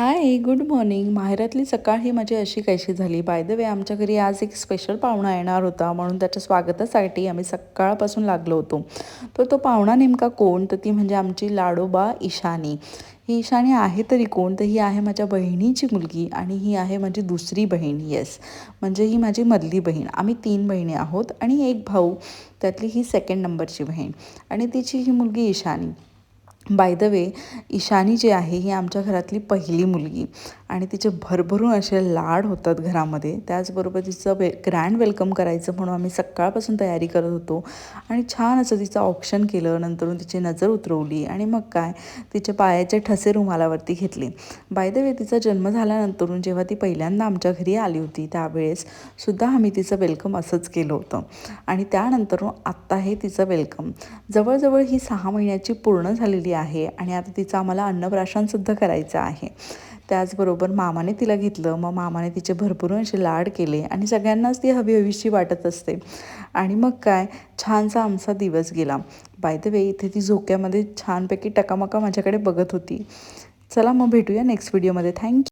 हाय, good morning. माहेरातली सकाळ ही माझी अशी कशी झाली. बाय द वे आमच्या घरी आज एक स्पेशल पाहुणा येणार होता, म्हणून त्याच्या स्वागतासाठी आम्ही सकाळपासून लागलो होतो. तर तो पाहुणा नेमका कोण? तर ती म्हणजे आमची लाडोबा ईशानी. ही ईशानी आहे तरी कोण? तर ही आहे माझ्या बहिणीची मुलगी आणि ही आहे माझी दुसरी बहीण. येस, म्हणजे ही माझी मधली बहीण. आम्ही 3 बहिणी आहोत आणि एक भाऊ. त्यातली ही सेकंड नंबरची बहीण आणि तिची ही मुलगी Ishani. By the way, Ishani ji आहे ही आमच्या घरातली पहिली मुलगी आणि तिचे भरभरून असे लाड होतात घरामध्ये. त्याचबरोबर तिचं ग्रँड वेलकम करायचं म्हणून आम्ही सकाळपासून तयारी करत होतो आणि छान असं तिचं ऑप्शन केलं. नंतरून तिची नजर उतरवली आणि मग काय, तिच्या पायाचे ठसे रुमालावरती घेतले. बाय द वे, तिचा जन्म झाल्यानंतरून जेव्हा ती पहिल्यांदा आमच्या घरी आली होती त्यावेळेस सुद्धा आम्ही तिचं वेलकम असंच केलं होतं आणि त्यानंतर आत्ता हे तिचं वेलकम. जवळजवळ ही 6 महिन्याची पूर्ण झालेली आहे आणि आता तिचं आम्हाला अन्नप्राशनसुद्धा करायचं आहे. त्याचबरोबर मामाने तिला घेतलं. मग मामाने तिचे भरपूर असे लाड केले आणि सगळ्यांनाच ती हवीहवीशी वाटत असते. आणि मग काय, छानसा आमचा दिवस गेला. बाय द वे, इथे ती झोक्यामध्ये छानपैकी टकामका माझ्याकडे बघत होती. चला मग भेटूया नेक्स्ट व्हिडिओमध्ये. थँक्यू.